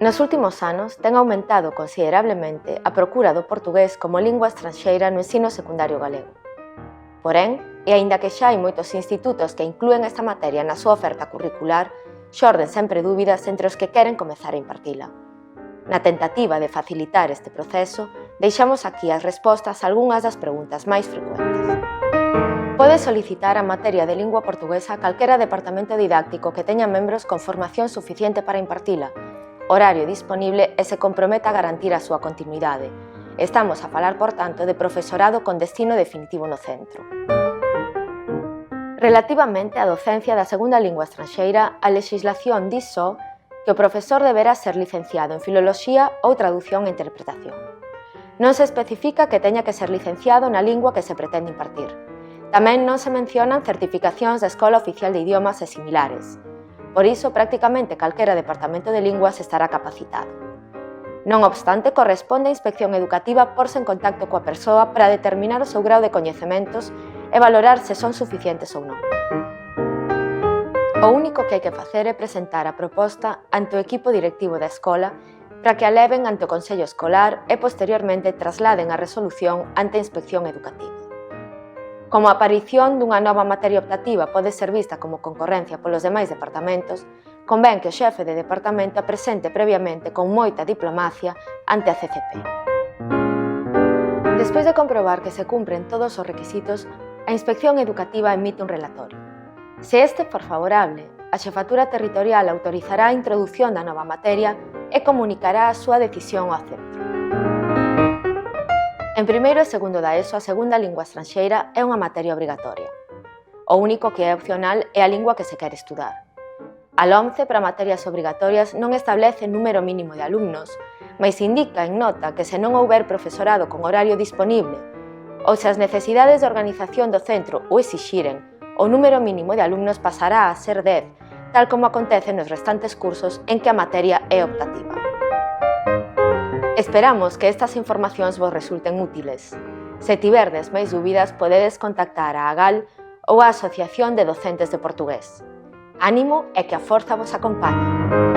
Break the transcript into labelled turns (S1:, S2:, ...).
S1: Nos últimos anos ten aumentado considerablemente a procura do portugués como lingua estranxeira no ensino secundario galego. Porén, e aínda que xa hai moitos institutos que inclúen esta materia na súa oferta curricular, xorden sempre dúbidas entre os que queren comezar a impartila. Na tentativa de facilitar este proceso, deixamos aquí as respostas a algunhas das preguntas máis frecuentes. Pode solicitar a materia de lingua portuguesa a calquera departamento didáctico que teña membros con formación suficiente para impartila, horario disponible e se comprometa a garantir a súa continuidade. Estamos a falar, por tanto, de profesorado con destino definitivo no centro. Relativamente á docencia da segunda lingua estranxeira, a lexislación di só que o profesor deberá ser licenciado en Filoloxía ou Tradución e Interpretación. Non se especifica que teña que ser licenciado na lingua que se pretende impartir. Tamén non se mencionan certificacións da Escola Oficial de Idiomas e similares. Por iso, prácticamente calquera departamento de linguas estará capacitado. Non obstante, corresponde a inspección educativa porse en contacto coa persoa para determinar o seu grau de coñecementos e valorar se son suficientes ou non. O único que hai que facer é presentar a proposta ante o equipo directivo da escola para que a leven ante o Consello Escolar e posteriormente trasladen a resolución ante a inspección educativa. Como a aparición dunha nova materia optativa pode ser vista como concorrencia polos demais departamentos, convén que o xefe de departamento a presente previamente con moita diplomacia ante a CCP. Despois de comprobar que se cumpren todos os requisitos, a inspección educativa emite un relatorio. Se este for favorable, a Xefatura Territorial autorizará a introdución da nova materia e comunicará a súa decisión ao centro. En primeiro e segundo da ESO, a segunda lingua estranxeira é unha materia obrigatoria. O único que é opcional é a lingua que se quere estudar. A LOMCE para materias obrigatorias non establece número mínimo de alumnos, mas indica en nota que se non houber profesorado con horario disponible ou se as necesidades de organización do centro o exixiren, o número mínimo de alumnos pasará a ser 10, tal como acontece nos restantes cursos en que a materia é optativa. Esperamos que estas informacións vos resulten útiles. Se tiverdes máis dúbidas, podedes contactar a AGAL ou a Asociación de Docentes de Portugués. Ánimo e que a forza vos acompañe!